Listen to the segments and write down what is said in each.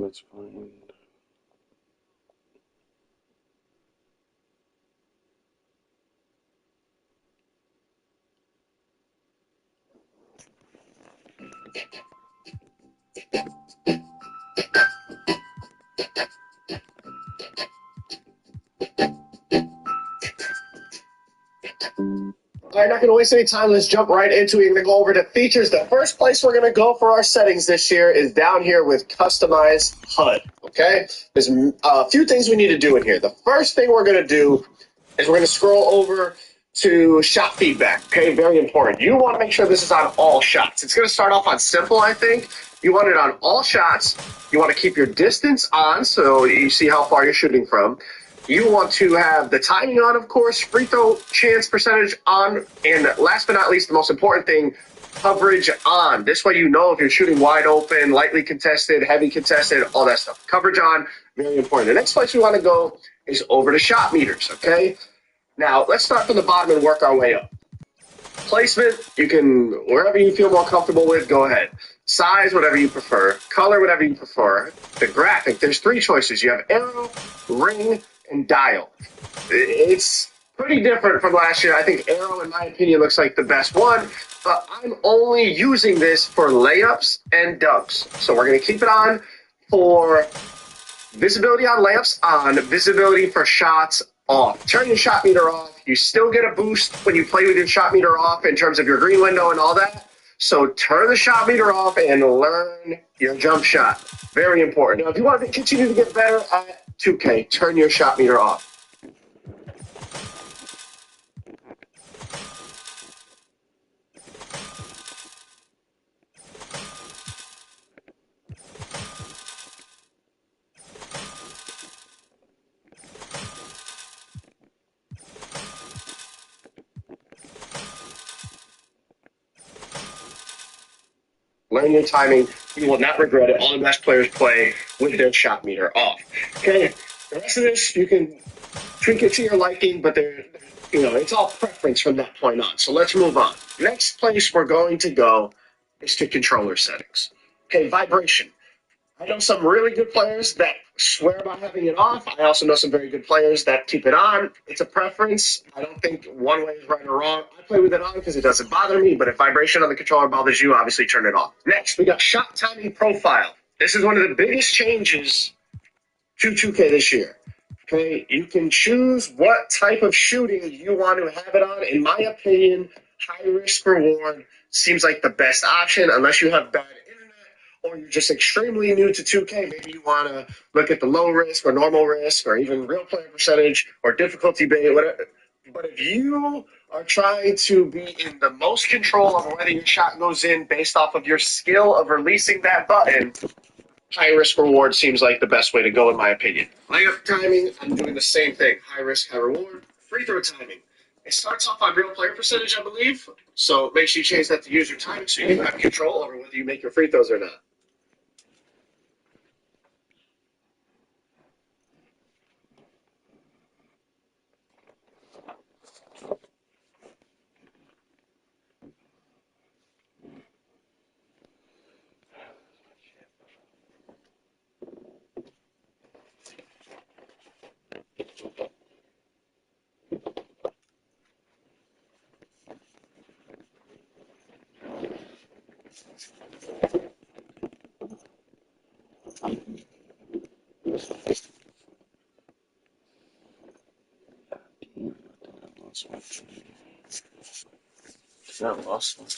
let's find. All right, not going to waste any time. Let's jump right into it. We're going to go over to features. The first place we're going to go for our settings this year is down here with Customize HUD, okay? There's a few things we need to do in here. The first thing we're going to do is we're going to scroll over to shot feedback, okay? Very important. You want to make sure this is on all shots. It's going to start off on simple, I think. You want it on all shots. You want to keep your distance on so you see how far you're shooting from. You want to have the timing on, of course, free throw chance percentage on, and last but not least, the most important thing, coverage on. This way you know if you're shooting wide open, lightly contested, heavy contested, all that stuff. Coverage on, very important. The next place we want to go is over to shot meters, okay? Now, let's start from the bottom and work our way up. Placement, you can, wherever you feel more comfortable with, go ahead. Size, whatever you prefer. Color, whatever you prefer. The graphic, there's three choices. You have arrow, ring, and dial. It's pretty different from last year. I think arrow, in my opinion, looks like the best one, but I'm only using this for layups and dunks. So we're going to keep it on for visibility on layups on, visibility for shots off. Turn your shot meter off. You still get a boost when you play with your shot meter off in terms of your green window and all that. So turn the shot meter off and learn your jump shot. Very important. Now, if you want to continue to get better at 2K, turn your shot meter off. Learn your timing. You will not regret it. All the best players play with their shot meter off. Okay. The rest of this, you can tweak it to your liking, but it's all preference from that point on. So let's move on. Next place we're going to go is to controller settings. Okay, vibration. I know some really good players that swear by having it off. I also know some very good players that keep it on. It's a preference. I don't think one way is right or wrong. I play with it on because it doesn't bother me, but if vibration on the controller bothers you, obviously turn it off. Next, we got shot timing profile. This is one of the biggest changes to 2K this year. Okay, you can choose what type of shooting you want to have it on. In my opinion, high risk reward seems like the best option unless you have bad internet or you're just extremely new to 2K. Maybe you want to look at the low risk or normal risk or even real player percentage or difficulty bait, whatever. But if you are trying to be in the most control of whether your shot goes in based off of your skill of releasing that button, high risk reward seems like the best way to go, in my opinion. Layup timing, I'm doing the same thing. High risk, high reward. Free throw timing. It starts off on real player percentage, I believe. So make sure you change that to user timing so you have control over whether you make your free throws or not. I lost one.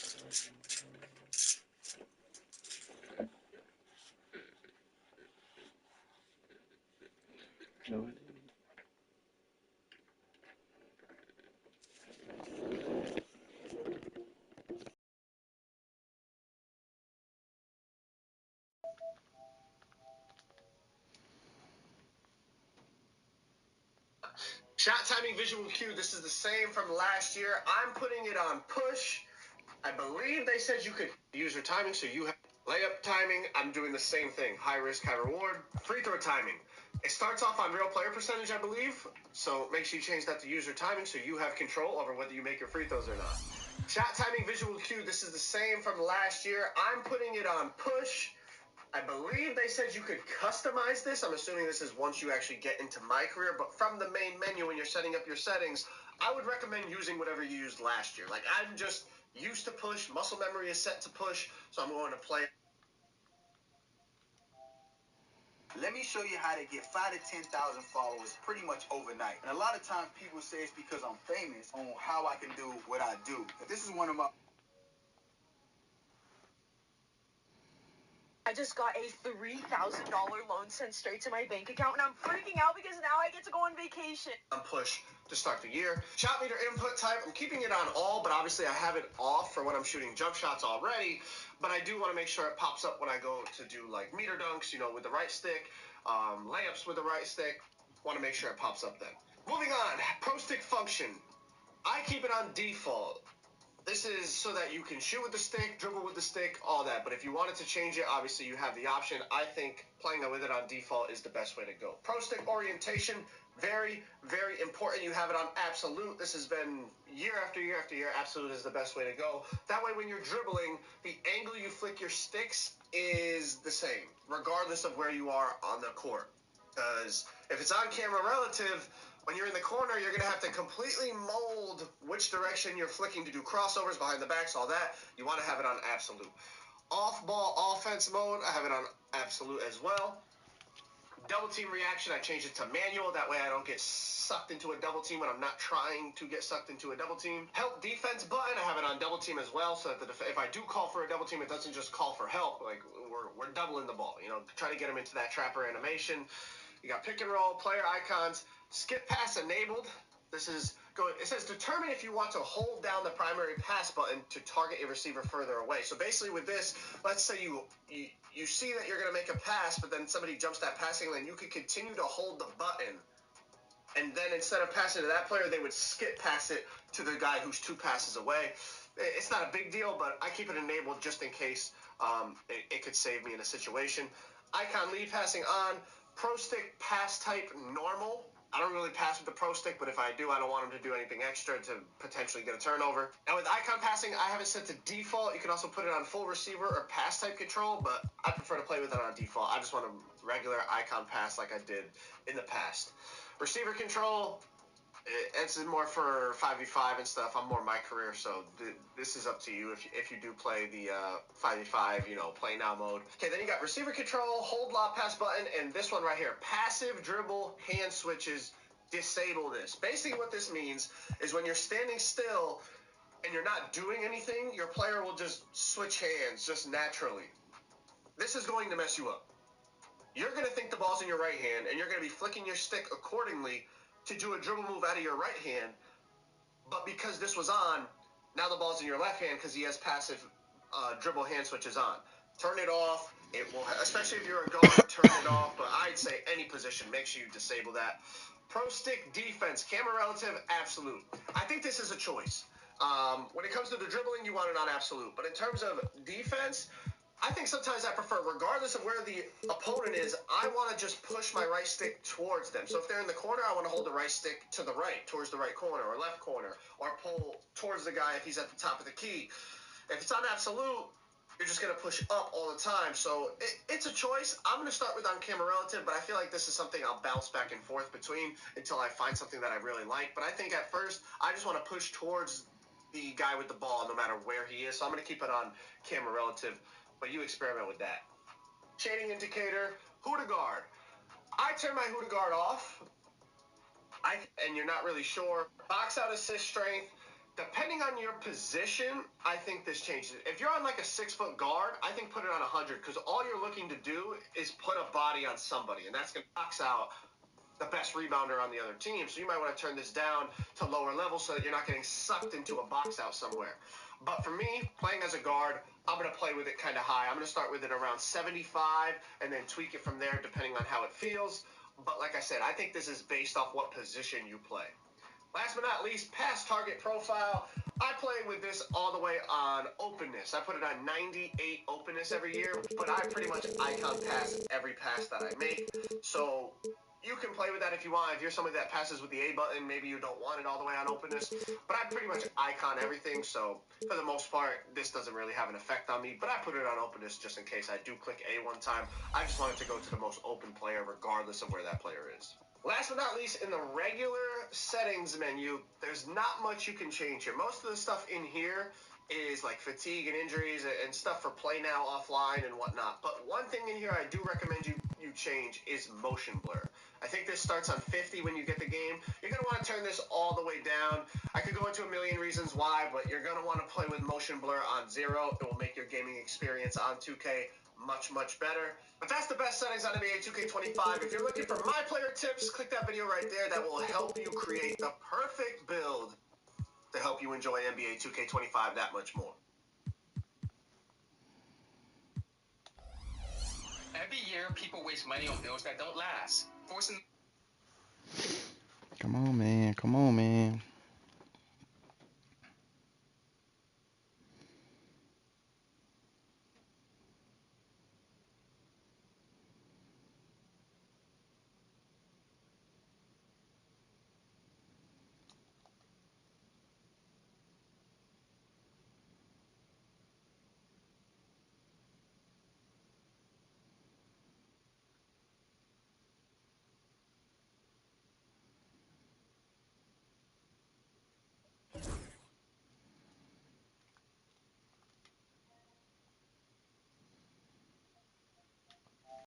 No idea. Shot timing visual cue, this is the same from last year. I'm putting it on push. I believe they said you could use your timing, so you have layup timing. I'm doing the same thing. High risk, high reward. Free throw timing. It starts off on real player percentage, I believe. So make sure you change that to user timing so you have control over whether you make your free throws or not. Shot timing visual cue, this is the same from last year. I'm putting it on push. I believe they said you could customize this. I'm assuming this is once you actually get into my career, but from the main menu when you're setting up your settings, I would recommend using whatever you used last year. Like, I'm just used to push. Muscle memory is set to push, so I'm going to play. Let me show you how to get 5,000 to 10,000 followers pretty much overnight. And a lot of times people say it's because I'm famous on how I can do what I do. But this is one of my... I just got a $3,000 loan sent straight to my bank account, and I'm freaking out because now I get to go on vacation. Push to start the year. Shot meter input type, I'm keeping it on all, but obviously I have it off for when I'm shooting jump shots already, but I do want to make sure it pops up when I go to do like meter dunks, you know, with the right stick, layups with the right stick. Want to make sure it pops up then. Moving on, pro stick function. I keep it on default. This is so that you can shoot with the stick, dribble with the stick, all that. But if you wanted to change it, obviously you have the option. I think playing with it on default is the best way to go. Pro stick orientation, very, very important. You have it on absolute. This has been year after year after year. Absolute is the best way to go. That way when you're dribbling, the angle you flick your sticks is the same, regardless of where you are on the court. Because if it's on camera relative, when you're in the corner, you're going to have to completely mold which direction you're flicking to do crossovers, behind the backs, all that. You want to have it on absolute. Off-ball offense mode, I have it on absolute as well. Double team reaction, I changed it to manual. That way I don't get sucked into a double team when I'm not trying to get sucked into a double team. Help defense button, I have it on double team as well, so that if I do call for a double team, it doesn't just call for help. Like, we're doubling the ball, you know, trying to get them into that trapper animation. You got pick and roll, player icons, skip pass enabled. This is going. It says determine if you want to hold down the primary pass button to target a receiver further away. So basically, with this, let's say you see that you're going to make a pass, but then somebody jumps that passing lane. You could continue to hold the button, and then instead of passing to that player, they would skip pass it to the guy who's 2 passes away. It's not a big deal, but I keep it enabled just in case it could save me in a situation. Icon lead passing on. Pro stick pass type normal. I don't really pass with the pro stick, but if I do, I don't want him to do anything extra to potentially get a turnover. Now with icon passing, I have it set to default. You can also put it on full receiver or pass type control, but I prefer to play with it on default. I just want a regular icon pass like I did in the past. Receiver control, it's more for 5v5 and stuff. I'm more my career, so this is up to you if you do play the 5v5, you know, play now mode. Okay, then you got receiver control, hold lob pass button, and this one right here, passive dribble hand switches. Disable this. Basically what this means is when you're standing still and you're not doing anything, your player will just switch hands just naturally. This is going to mess you up. You're going to think the ball's in your right hand, and you're going to be flicking your stick accordingly to do a dribble move out of your right hand, but because this was on, now the ball's in your left hand because he has passive dribble hand switches on. Turn it off. It will, especially if you're a guard, turn it off, but I'd say any position, make sure you disable that. Pro stick defense, camera relative, absolute. I think this is a choice. When it comes to the dribbling, you want it on absolute, but in terms of defense, I think sometimes I prefer, regardless of where the opponent is, I want to just push my right stick towards them. So if they're in the corner, I want to hold the right stick to the right, towards the right corner or left corner, or pull towards the guy if he's at the top of the key. If it's on absolute, you're just going to push up all the time. So it's a choice. I'm going to start with on camera relative, but I feel like this is something I'll bounce back and forth between until I find something that I really like. But I think at first, I just want to push towards the guy with the ball no matter where he is. So I'm going to keep it on camera relative, but you experiment with that. Shading indicator, who to guard. I turn my who to guard off, and you're not really sure. Box out assist strength. Depending on your position, I think this changes it. If you're on like a 6-foot guard, I think put it on 100, because all you're looking to do is put a body on somebody, and that's going to box out the best rebounder on the other team. So you might want to turn this down to lower level so that you're not getting sucked into a box out somewhere. But for me, playing as a guard, I'm going to play with it kind of high. I'm going to start with it around 75 and then tweak it from there depending on how it feels. But like I said, I think this is based off what position you play. Last but not least, pass target profile. I play with this all the way on openness. I put it on 98 openness every year, but I pretty much icon pass every pass that I make. So you can play with that if you want. If you're somebody that passes with the A button, maybe you don't want it all the way on openness. But I pretty much icon everything, so for the most part, this doesn't really have an effect on me. But I put it on openness just in case I do click A one time. I just want it to go to the most open player regardless of where that player is. Last but not least, in the regular settings menu, there's not much you can change here. Most of the stuff in here is like fatigue and injuries and stuff for play now, offline, and whatnot. But one thing in here I do recommend you change is motion blur. I think this starts on 50 when you get the game. You're going to want to turn this all the way down. I could go into a million reasons why, but you're going to want to play with motion blur on 0. It will make your gaming experience on 2K much, much better. But that's the best settings on NBA2k25. If you're looking for my player tips, click that video right there. That will help you create the perfect build to help you enjoy NBA 2K25 that much more. Every year, people waste money on bills that don't last, forcing... Come on, man. Come on, man.